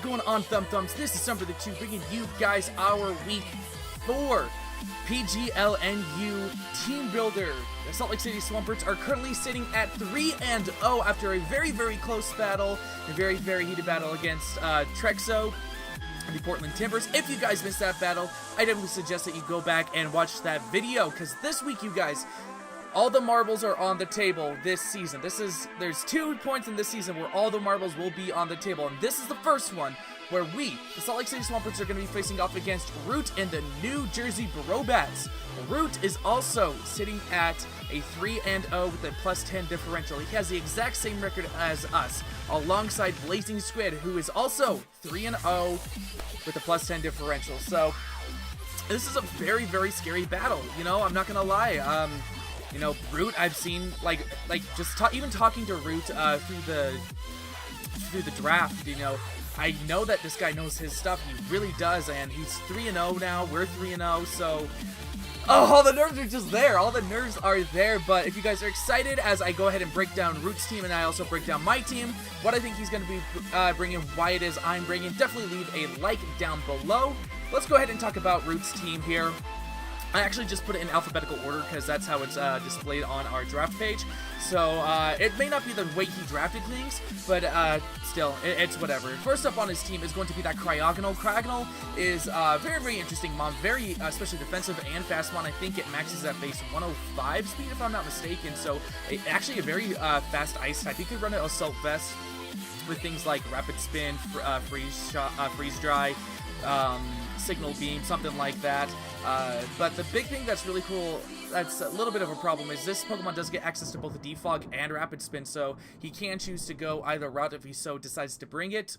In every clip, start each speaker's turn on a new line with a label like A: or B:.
A: going on, Thumbthumbs? This is Thumbbrother 2 bringing you guys our Week 4 PGL NU Team Builder. The Salt Lake City Swampers are currently sitting at 3-0 after a very, very close battle, a very, very heated battle against Trexo and the Portland Timbers. If you guys missed that battle, I definitely suggest that you go back and watch that video, because this week, you guys, all the marbles are on the table this season. There's 2 points in this season where all the marbles will be on the table, and this is the first one where we, the Salt Lake City Swampers, are going to be facing off against Rewt and the New Jersey Brobats. Rewt is also sitting at a 3-0 with a +10 differential. He has the exact same record as us, alongside Blazing Squid, who is also 3-0 with a +10 differential. So this is a very, very scary battle. You know, I'm not gonna lie. You know, Rewt, I've seen even talking to Rewt through the draft. You know, I know that this guy knows his stuff. He really does, and he's 3-0 now. We're 3-0, so all the nerves are just there. All the nerves are there. But if you guys are excited as I go ahead and break down Rewt's team and I also break down my team, what I think he's going to be bringing, why it is I'm bringing, definitely leave a like down below. Let's go ahead and talk about Rewt's team here. I actually just put it in alphabetical order because that's how it's displayed on our draft page. So it may not be the way he drafted things, but still, it's whatever. First up on his team is going to be that Cryogonal. Cryogonal is very, very interesting mon, very especially defensive and fast mon. I think it maxes at base 105 speed if I'm not mistaken. So actually a very fast ice type. You could run an Assault Vest with things like Rapid Spin, Freeze Dry, Signal Beam, something like that. But the big thing that's really cool, that's a little bit of a problem, is this Pokemon does get access to both the Defog and Rapid Spin, so he can choose to go either route if he so decides to bring it.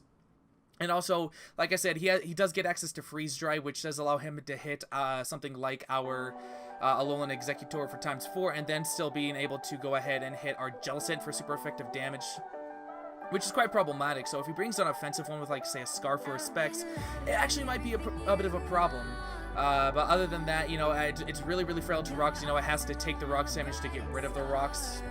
A: And also, like I said, he does get access to Freeze Dry, which does allow him to hit something like our Alolan Executor for ×4, and then still being able to go ahead and hit our Jellicent for super effective damage, which is quite problematic. So if he brings an offensive one with, like, say, a Scarf or a Specs, it actually might be a bit of a problem. But other than that, you know, it's really, really frail to rocks. You know, it has to take the rocks damage to get rid of the rocks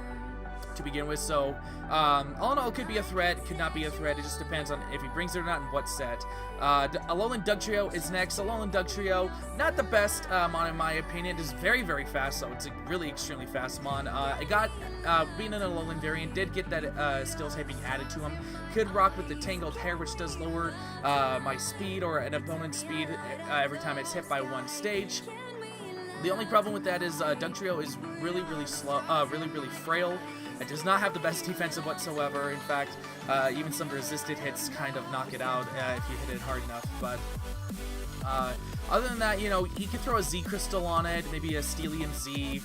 A: to begin with. So all in all, it could be a threat, could not be a threat. It just depends on if he brings it or not and what set. Alolan Dugtrio is next. Alolan Dugtrio, not the best mon in my opinion. It is very, very fast, so it's a really extremely fast mon. I got, being an Alolan variant, did get that Steel typing added to him. Could rock with the Tangled Hair, which does lower my speed or an opponent's speed every time it's hit by one stage. The only problem with that is Dugtrio is really, really slow, really, really frail. It does not have the best defensive whatsoever. In fact, even some resisted hits kind of knock it out if you hit it hard enough. But other than that, you know, you could throw a Z Crystal on it, maybe a Steelium Z,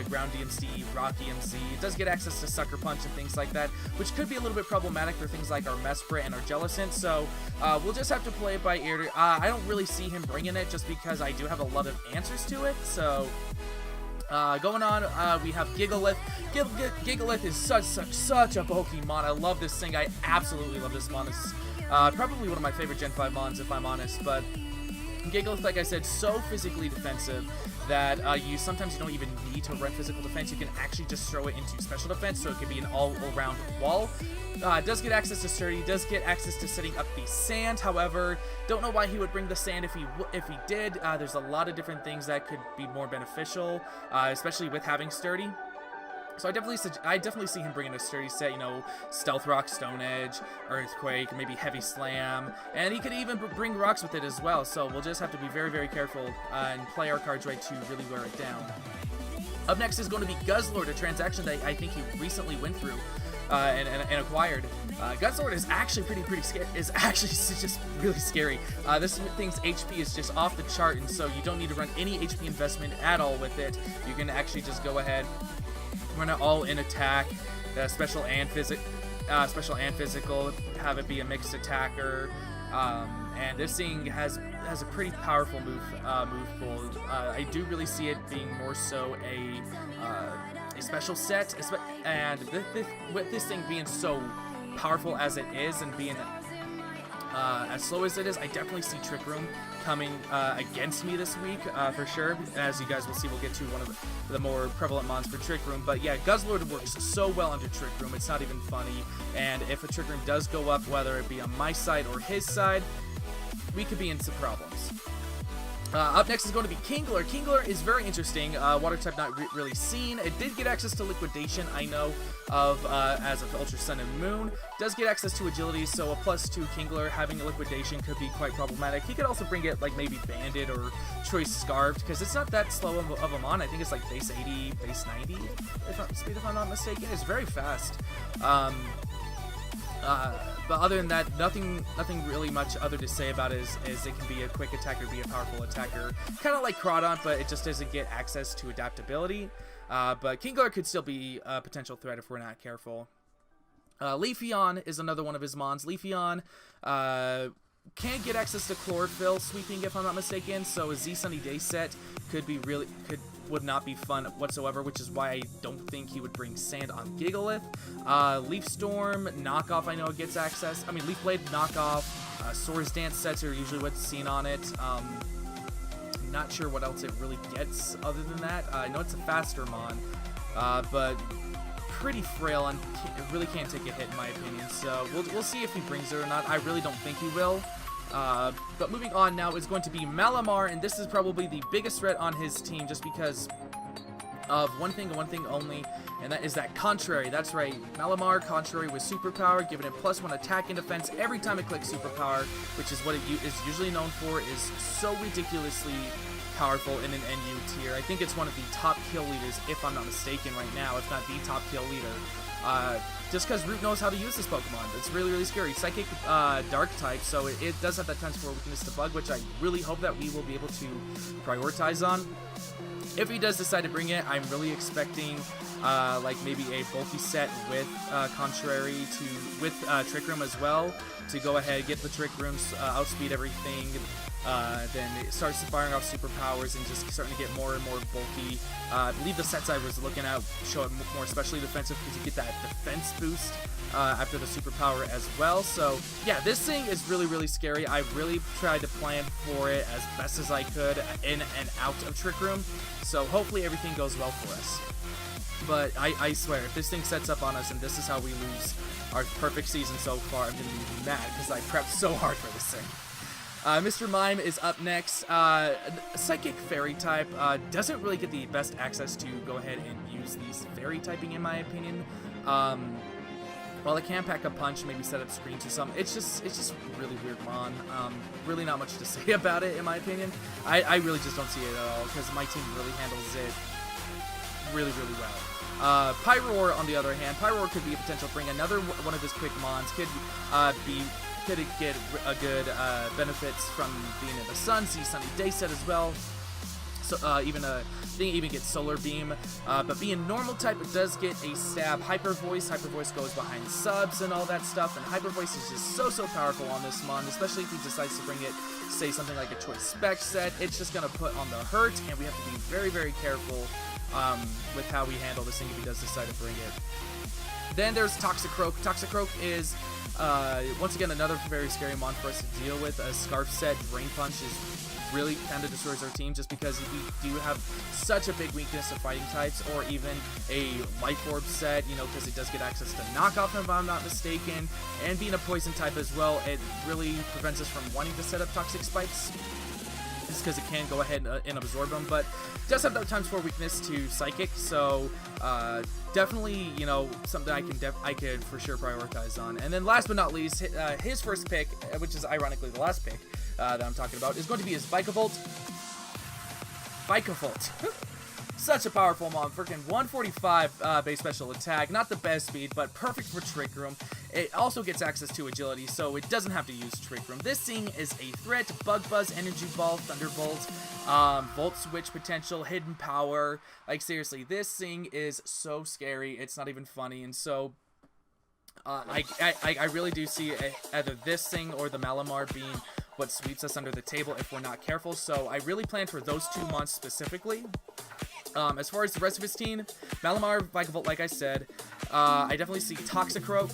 A: Ground DMC, Rock DMC. It does get access to Sucker Punch and things like that, which could be a little bit problematic for things like our Mesprit and our Jellicent. So we'll just have to play it by ear. I don't really see him bringing it just because I do have a lot of answers to it. So going on, we have Gigalith. Gigalith is such a Pokemon. I love this thing. I absolutely love this mon. This is probably one of my favorite Gen 5 mons, if I'm honest. But Gigalith, like I said, so physically defensive that sometimes you don't even need to run physical defense. You can actually just throw it into special defense, so it can be an all-around wall. Does get access to Sturdy, does get access to setting up the sand. However, don't know why he would bring the sand if he did. There's a lot of different things that could be more beneficial, especially with having Sturdy. So I definitely see him bringing a Sturdy set, you know, Stealth Rock, Stone Edge, Earthquake, maybe Heavy Slam, and he could even bring rocks with it as well. So we'll just have to be very, very careful and play our cards right to really wear it down. Up next is going to be Guzzlord, a transaction that I think he recently went through and acquired. Guzzlord is actually pretty scary. Is actually just really scary. This thing's HP is just off the chart, and so you don't need to run any HP investment at all with it. You can actually just go ahead, run it all in attack, special and physical, have it be a mixed attacker, and this thing has a pretty powerful move pool. I do really see it being more so a special set, and with this thing being so powerful as it is, and being As slow as it is, I definitely see Trick Room coming against me this week for sure. As you guys will see, we'll get to one of the more prevalent mons for Trick Room. But yeah, Guzzlord works so well under Trick Room, it's not even funny. And if a Trick Room does go up, whether it be on my side or his side, we could be in some problems. Up next is going to be Kingler. Kingler is very interesting. Water type not really seen. It did get access to Liquidation, I know, of as of Ultra Sun and Moon. Does get access to Agility, so a +2 Kingler having a Liquidation could be quite problematic. He could also bring it like maybe Banded or Choice Scarfed, because it's not that slow of a mon. I think it's like base 80, base 90, if I'm not mistaken. It's very fast. But other than that, nothing really much other to say about it is it can be a quick attacker, be a powerful attacker. Kind of like Crawdon, but it just doesn't get access to adaptability. But Kingler could still be a potential threat if we're not careful. Leafeon is another one of his mons. Leafeon can get access to Chlorophyll sweeping, if I'm not mistaken, so a Z Sunny Day set would not be fun whatsoever, which is why I don't think he would bring Sand on Gigalith. Leaf Storm knockoff, I know gets access. I mean, Leaf Blade knockoff. Sora's Dance sets are usually what's seen on it. Not sure what else it really gets other than that. I know it's a faster mon, but pretty frail and really can't take a hit in my opinion. So we'll see if he brings it or not. I really don't think he will. But moving on now is going to be Malamar, and this is probably the biggest threat on his team just because of one thing and one thing only, and that is that Contrary. That's right, Malamar Contrary with Superpower, giving it +1 attack and defense every time it clicks Superpower, which is what it is usually known for, is so ridiculously powerful in an NU tier. I think it's one of the top kill leaders, if I'm not mistaken right now, if not the top kill leader. Just because Rewt knows how to use this Pokemon. It's really, really scary. Psychic Dark type, so it does have that times 4 weakness to Bug, which I really hope that we will be able to prioritize on. If he does decide to bring it, I'm really expecting like maybe a bulky set with Contrary with Trick Room as well, to go ahead, get the Trick Rooms, outspeed everything, then it starts firing off superpowers and just starting to get more and more bulky. I believe the sets I was looking at show it more especially defensive because you get that defense boost after the superpower as well. So yeah, this thing is really, really scary. I really tried to plan for it as best as I could in and out of Trick Room, so hopefully everything goes well for us. But I swear, if this thing sets up on us and this is how we lose our perfect season so far, I'm going to be mad because I prepped so hard for this thing. Mr. Mime is up next. Psychic Fairy type doesn't really get the best access to go ahead and use these Fairy typing in my opinion. While it can pack a punch, maybe set up screens or something, it's just really weird mon. Really not much to say about it in my opinion. I really just don't see it at all because my team really handles it really, really well. Pyroar, on the other hand, Pyroar could be a potential bring another one of his quick mons. Could get a good benefits from being in the Sun, see Sunny Day set as well. So even gets Solar Beam, but being normal type, it does get a stab. Hyper Voice goes behind subs and all that stuff, and Hyper Voice is just so powerful on this mon, especially if he decides to bring it, say something like a Choice Spec set. It's just gonna put on the hurt, and we have to be very, very careful with how we handle this thing if he does decide to bring it. Then there's Toxicroak. Toxicroak is once again another very scary mon for us to deal with. A Scarf set, Drain Punch is really kind of destroys our team just because we do have such a big weakness of fighting types, or even a Life Orb set, you know, because it does get access to knockoff if I'm not mistaken, and being a poison type as well, it really prevents us from wanting to set up Toxic Spikes just because it can go ahead and absorb them, but it does have that times 4 weakness to Psychic, so definitely, you know, something I could for sure prioritize on. And then last but not least, his first pick, which is ironically the last pick that I'm talking about, is going to be his Vikavolt. Such a powerful mon, freaking 145 base special attack, not the best speed, but perfect for Trick Room. It also gets access to agility, so it doesn't have to use Trick Room. This thing is a threat. Bug Buzz, Energy Ball, Thunderbolt, Volt Switch potential, Hidden Power. Like seriously, this thing is so scary, it's not even funny, and so I really do see either this thing or the Malamar being what sweeps us under the table if we're not careful, so I really plan for those two months specifically. As far as the rest of his team, Malamar, Vikavolt, like I said, I definitely see Toxicroak,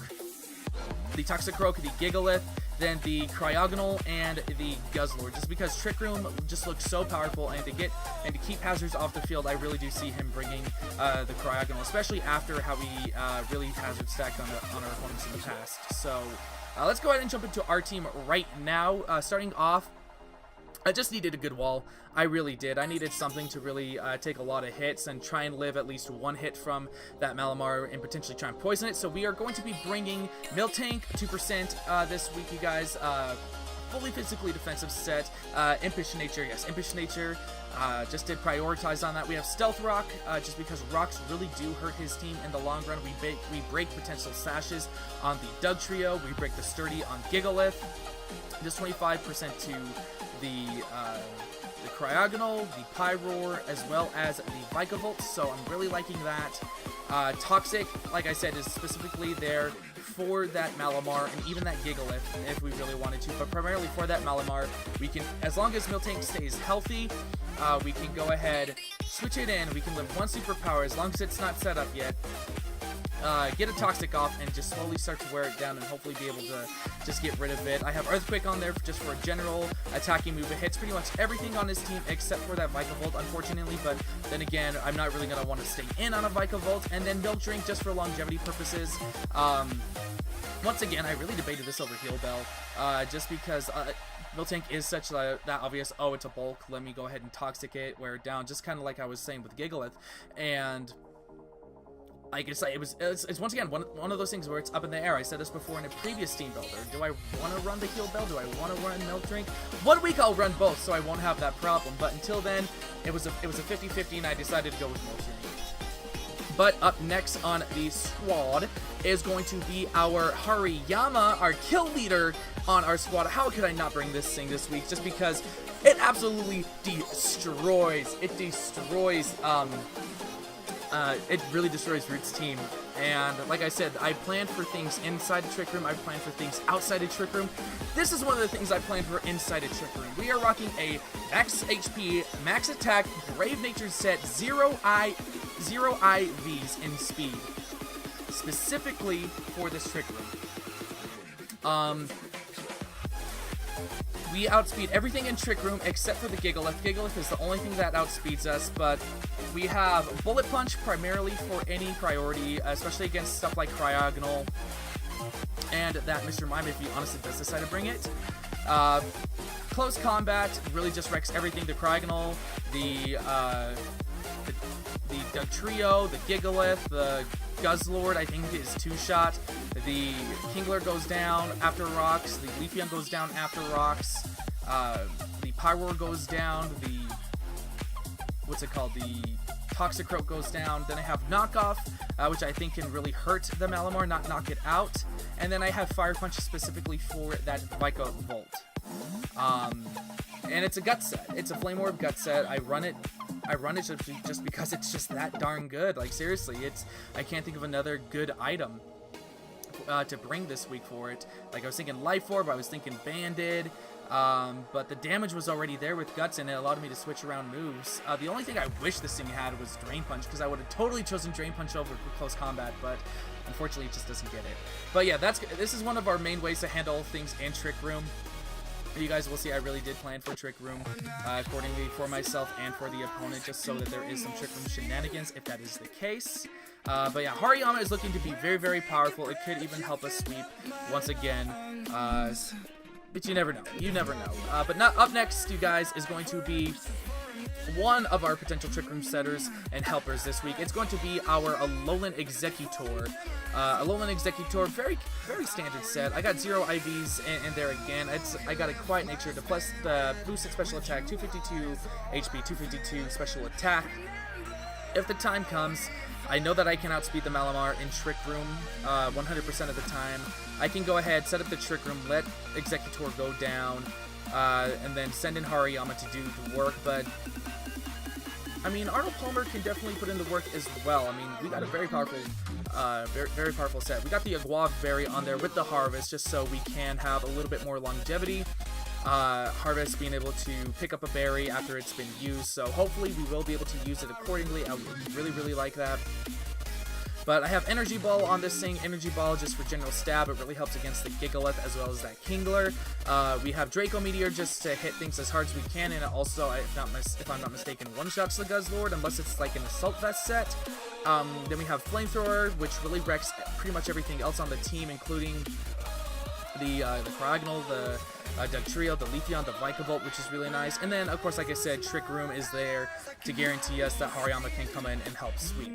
A: the Gigalith, than the Cryogonal and the Guzzlord, just because Trick Room just looks so powerful, and to keep hazards off the field, I really do see him bringing the Cryogonal, especially after how we really hazard stacked on our opponents in the past. So let's go ahead and jump into our team right now. Starting off, I just needed a good wall. I really did. I needed something to really take a lot of hits and try and live at least one hit from that Malamar and potentially try and poison it. So we are going to be bringing Miltank 2% this week, you guys. Fully physically defensive set. Impish Nature, yes, Impish Nature. Just did prioritize on that. We have Stealth Rock, just because rocks really do hurt his team in the long run. We break potential sashes on the Dugtrio. We break the Sturdy on Gigalith. Just 25% to the Cryogonal, the Pyroar, as well as the Vikavolt, so I'm really liking that. Toxic, like I said, is specifically there for that Malamar and even that Gigalith if we really wanted to, but primarily for that Malamar, we can, as long as Miltank stays healthy, we can go ahead, switch it in, we can live one superpower as long as it's not set up yet. Get a Toxic off and just slowly start to wear it down and hopefully be able to just get rid of it. I have Earthquake on there just for a general attacking move. It hits pretty much everything on his team except for that Vikavolt, unfortunately, but then again, I'm not really going to want to stay in on a Vikavolt. And then Milk Drink just for longevity purposes. Once again, I really debated this over Heal Bell, just because Miltank is such that obvious, oh, it's a bulk, let me go ahead and Toxic it, wear it down, just kind of like I was saying with Gigalith. And like it's once again one of those things where it's up in the air. I said this before in a previous Teambuilder. Do I want to run the Heal Bell? Do I want to run Milk Drink? 1 week I'll run both, so I won't have that problem. But until then, it was a 50-50, and I decided to go with Milk Drink. But up next on the squad is going to be our Hariyama, our kill leader on our squad. How could I not bring this thing this week? Just because it absolutely destroys. It destroys. It really destroys Rewt's team, and like I said, I planned for things inside the Trick Room, I planned for things outside the Trick Room. This is one of the things I planned for inside the Trick Room. We are rocking a max HP, max attack, Brave Nature set, 0 IVs in speed, specifically for this Trick Room. We outspeed everything in Trick Room except for the Gigalith. Gigalith is the only thing that outspeeds us, but we have Bullet Punch primarily for any priority, especially against stuff like Cryogonal and that Mr. Mime if he honestly does decide to bring it. Close Combat really just wrecks everything. The Cryogonal, the Dugtrio, the Gigalith, the Guzzlord, I think is 2-shot. The Kingler goes down after rocks. The Leafeon goes down after rocks. The Pyroar goes down. The Toxicroak goes down. Then I have Knockoff, which I think can really hurt the Malamar, not knock it out. And then I have Fire Punch specifically for that Vikavolt. And it's a gut set. It's a Flame Orb gut set. I run it just because it's just that darn good. Like seriously, I can't think of another good item to bring this week for it. Like I was thinking Life Orb, I was thinking Banded, but the damage was already there with Guts, and it allowed me to switch around moves. The only thing I wish this thing had was Drain Punch, because I would have totally chosen Drain Punch over Close Combat, but unfortunately it just doesn't get it. But yeah, this is one of our main ways to handle things in Trick Room. You guys will see I really did plan for Trick Room accordingly for myself and for the opponent, just so that there is some Trick Room shenanigans if that is the case. But yeah, Hariyama is looking to be very, very powerful. It could even help us sweep once again. But you never know. You never know. But up next, you guys, is going to be one of our potential Trick Room setters and helpers this week. It's going to be our Alolan Executor. Alolan Executor, very, very standard set. I got 0 IVs in there again. I got a Quiet Nature to plus the boosted special attack, 252 HP, 252 special attack. If the time comes, I know that I can outspeed the Malamar in Trick Room 100% of the time. I can go ahead, set up the Trick Room, let Executor go down, and then send in Hariyama to do the work, but I mean, Arnold Palmer can definitely put in the work as well. I mean, we got a very powerful, very powerful set. We got the Aguav Berry on there with the Harvest, just so we can have a little bit more longevity. Harvest being able to pick up a berry after it's been used, so hopefully we will be able to use it accordingly. I would really, really like that. But I have Energy Ball on this thing. Energy Ball just for general stab. It really helps against the Gigalith as well as that Kingler. We have Draco Meteor just to hit things as hard as we can, and it also, if I'm not mistaken, one-shots the Guzzlord unless it's like an Assault Vest set. Then we have Flamethrower, which really wrecks pretty much everything else on the team, including the Cryogonal, the Dugtrio, the Leafeon, the Vikavolt, which is really nice. And then, of course, like I said, Trick Room is there to guarantee us that Hariyama can come in and help sweep.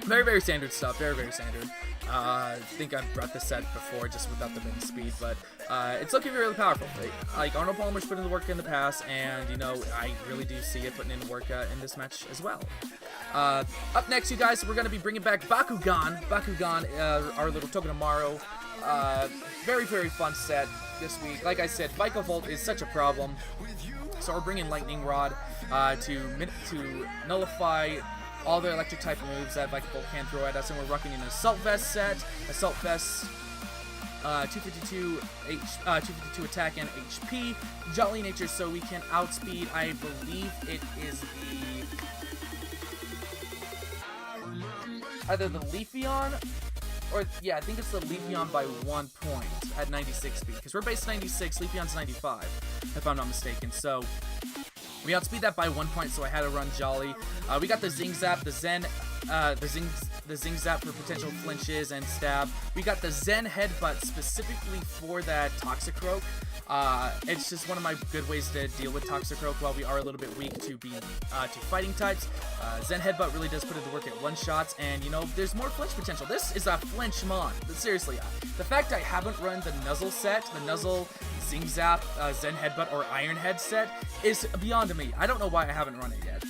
A: Very, very standard stuff. Very, very standard. I think I've brought this set before just without the main speed, but it's looking really powerful. Like Arnold Palmer's put in the work in the past, and, you know, I really do see it putting in the work in this match as well. Up next, you guys, we're going to be bringing back Bakugan. Bakugan, our little Togedemaru. Very, very fun set this week. Like I said, Vikavolt is such a problem, so we're bringing Lightning Rod to nullify all the electric type moves that Vikavolt can throw at us, and we're rocking an Assault Vest set. Assault Vest, 252 attack and HP. Jolly nature, so we can outspeed. I believe it is either the Leafeon, or yeah, I think it's the Leafeon by 1 point at 96 speed, because we're base 96, Leafeon's 95, if I'm not mistaken. So we outspeed that by 1 point, so I had to run Jolly. We got the Zing Zap, the Zen, the Zing Zap for potential flinches and stab. We got the Zen Headbutt specifically for that Toxicroak. It's just one of my good ways to deal with Toxicroak while we are a little bit weak to fighting types. Zen Headbutt really does put in the work at one-shots, and, you know, there's more flinch potential. This is a flinch mon. But seriously, the fact I haven't run the Nuzzle set, the Nuzzle, Zing Zap, Zen Headbutt, or Iron Head set is beyond me. I don't know why I haven't run it yet.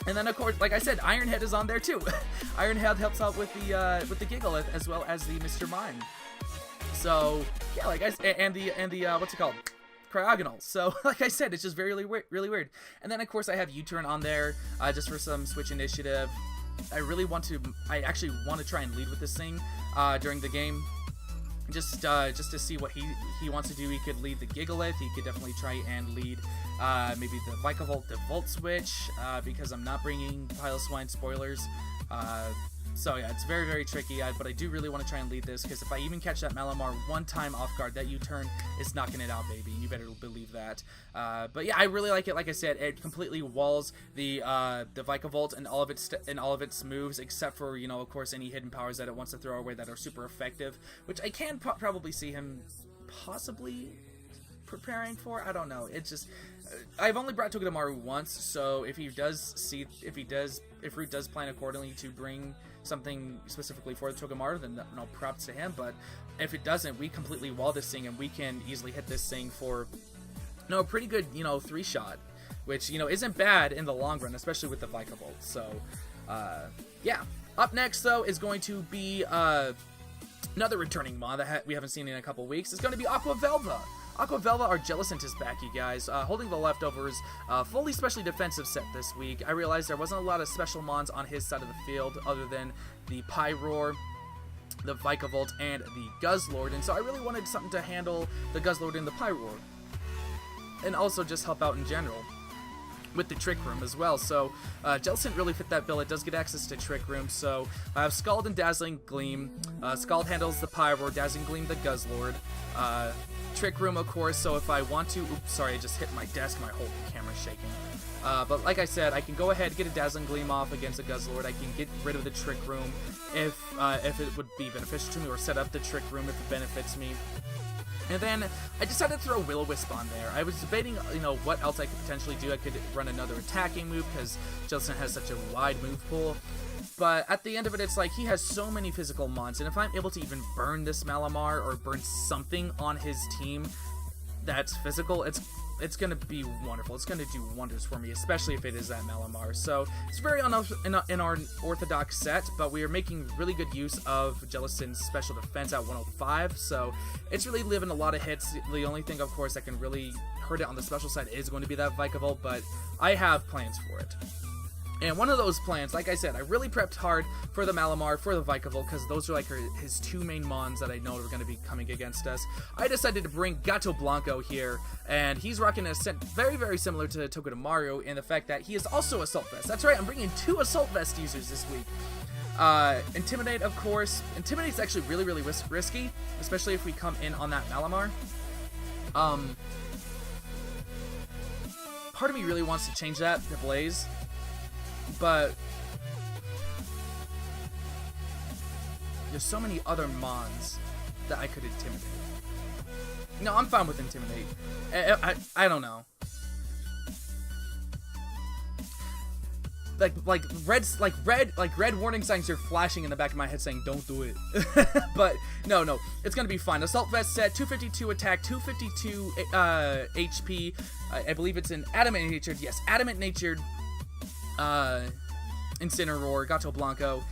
A: And then, of course, like I said, Iron Head is on there too. Iron Head helps out with the Gigalith as well as the Mr. Mime. So yeah, like I said, and the what's it called? Cryogonal. So like I said, it's just really weird. And then, of course, I have U-Turn on there just for some switch initiative. I actually want to try and lead with this thing during the game. Just to see what he wants to do. He could lead the Gigalith. He could definitely try and lead maybe the Vikavolt, the Volt Switch, because I'm not bringing Piloswine spoilers. So yeah, it's very tricky, but I do really want to try and lead this, because if I even catch that Malamar one time off guard, that U-turn is knocking it out, baby. You better believe that. But yeah, I really like it. Like I said, it completely walls the Vikavolt and all of its moves, except for, you know, of course, any hidden powers that it wants to throw away that are super effective, which I can probably see him possibly preparing for. I don't know. It's just I've only brought Togedemaru once, so if Rewt does plan accordingly to bring something specifically for the Togedemaru, then no props to him. But if it doesn't, we completely wall this thing, and we can easily hit this thing for a pretty good, you know, 3-shot, which, you know, isn't bad in the long run, especially with the Vikavolt. So yeah. Up next, though, is going to be another returning mod that we haven't seen in a couple weeks. It's going to be Aqua Velva. Aqua Velva, our Jellicent, is back, you guys, holding the leftovers, fully specially defensive set this week. I realized there wasn't a lot of special mons on his side of the field other than the Pyroar, the Vikavolt, and the Guzzlord, and so I really wanted something to handle the Guzzlord and the Pyroar, and also just help out in general with the Trick Room as well. So Jellicent really fit that bill. It does get access to Trick Room, so I have Scald and Dazzling Gleam. Scald handles the Pyroar, Dazzling Gleam the Guzzlord. Trick Room, of course, so if I want to... Oops, sorry, I just hit my desk, my whole camera's shaking. But like I said, I can go ahead and get a Dazzling Gleam off against a Guzzlord. I can get rid of the Trick Room if it would be beneficial to me, or set up the Trick Room if it benefits me. And then I decided to throw Will-O-Wisp on there. I was debating, you know, what else I could potentially do. I could run another attacking move, because Jellicent has such a wide move pool. But at the end of it, it's like he has so many physical mons, and if I'm able to even burn this Malamar or burn something on his team that's physical, it's going to be wonderful. It's going to do wonders for me, especially if it is that Malamar. So it's very unorthodox set, but we are making really good use of Jellicent's special defense at 105, so it's really living a lot of hits. The only thing, of course, that can really hurt it on the special side is going to be that Vikavolt, but I have plans for it. And one of those plans, like I said, I really prepped hard for the Malamar, for the Vikavolt, because those are like his two main mons that I know are going to be coming against us. I decided to bring Gato Blanco here, and he's rocking a set very similar to Togedemaru in the fact that he is also Assault Vest. That's right, I'm bringing 2 Assault Vest users this week. Intimidate, of course. Intimidate's actually really, really risky, especially if we come in on that Malamar. Part of me really wants to change that to Blaze, but there's so many other mons that I could intimidate. No, I'm fine with Intimidate. I don't know. Like red warning signs are flashing in the back of my head saying don't do it. But no, it's gonna be fine. Assault Vest set, 252 attack, 252 HP. I believe it's an adamant natured. Yes, adamant natured. Incineroar, Gato Blanco.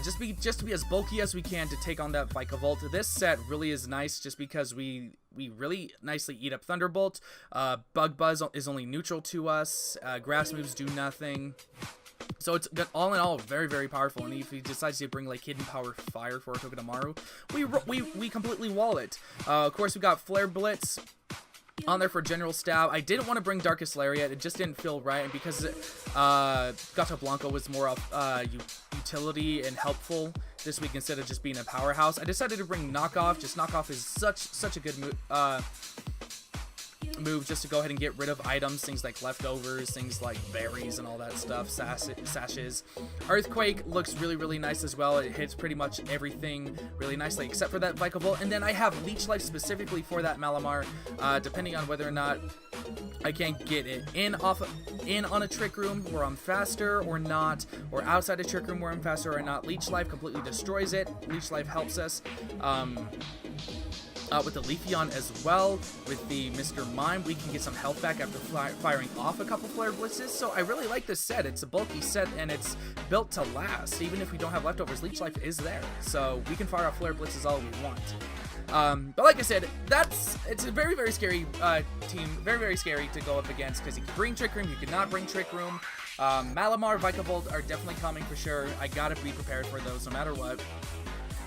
A: Just to be as bulky as we can to take on that Vikavolt. This set really is nice just because we really nicely eat up Thunderbolt. Bug Buzz is only neutral to us. Grass moves do nothing. So it's all in all very, very powerful. And if he decides to bring like Hidden Power Fire for Togedemaru, we completely wall it. Of course, we got Flare Blitz on there for General Stab. I didn't want to bring Darkest Lariat. It just didn't feel right. And because Gato Blanco was more of utility and helpful this week instead of just being a powerhouse, I decided to bring Knockoff. Just Knockoff is such a good move just to go ahead and get rid of items, things like leftovers, things like berries and all that stuff, sashes. Earthquake looks really, really nice as well. It hits pretty much everything really nicely except for that Vikavolt. And then I have Leech Life specifically for that Malamar, depending on whether or not I can get it in on a Trick Room where I'm faster or not, or outside a Trick Room where I'm faster or not. Leech Life completely destroys it. Leech Life helps us. With the Leafeon as well, with the Mr. Mime, we can get some health back after firing off a couple Flare Blitzes. So I really like this set. It's a bulky set, and it's built to last. Even if we don't have leftovers, Leech Life is there. So we can fire off Flare Blitzes all we want. But like I said, it's a very, very scary team. Very, very scary to go up against, because you can bring Trick Room, you cannot bring Trick Room. Malamar, Vikavolt are definitely coming for sure. I gotta be prepared for those no matter what.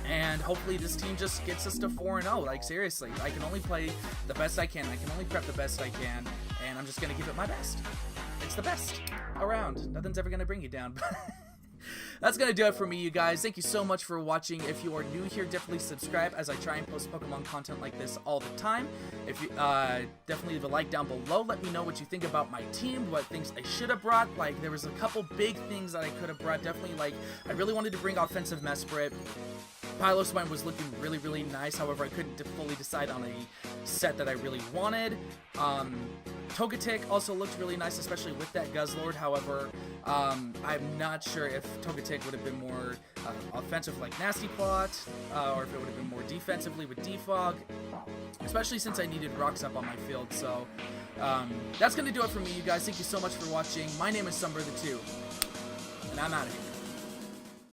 A: And hopefully this team just gets us to 4-0. Like, seriously, I can only play the best I can. I can only prep the best I can. And I'm just going to give it my best. It's the best around. Nothing's ever going to bring you down. That's going to do it for me, you guys. Thank you so much for watching. If you are new here, definitely subscribe, as I try and post Pokemon content like this all the time. If you definitely leave a like down below. Let me know what you think about my team, what things I should have brought. Like, there was a couple big things that I could have brought. Definitely, like, I really wanted to bring offensive Mesprit. Piloswine was looking really, really nice. However, I couldn't fully decide on a set that I really wanted. Togetic also looked really nice, especially with that Guzzlord. However, I'm not sure if Togetic would have been more offensive like Nasty Plot, or if it would have been more defensively with Defog, especially since I needed rocks up on my field. So that's going to do it for me, you guys. Thank you so much for watching. My name is Thumbbrother 2, and I'm out of here.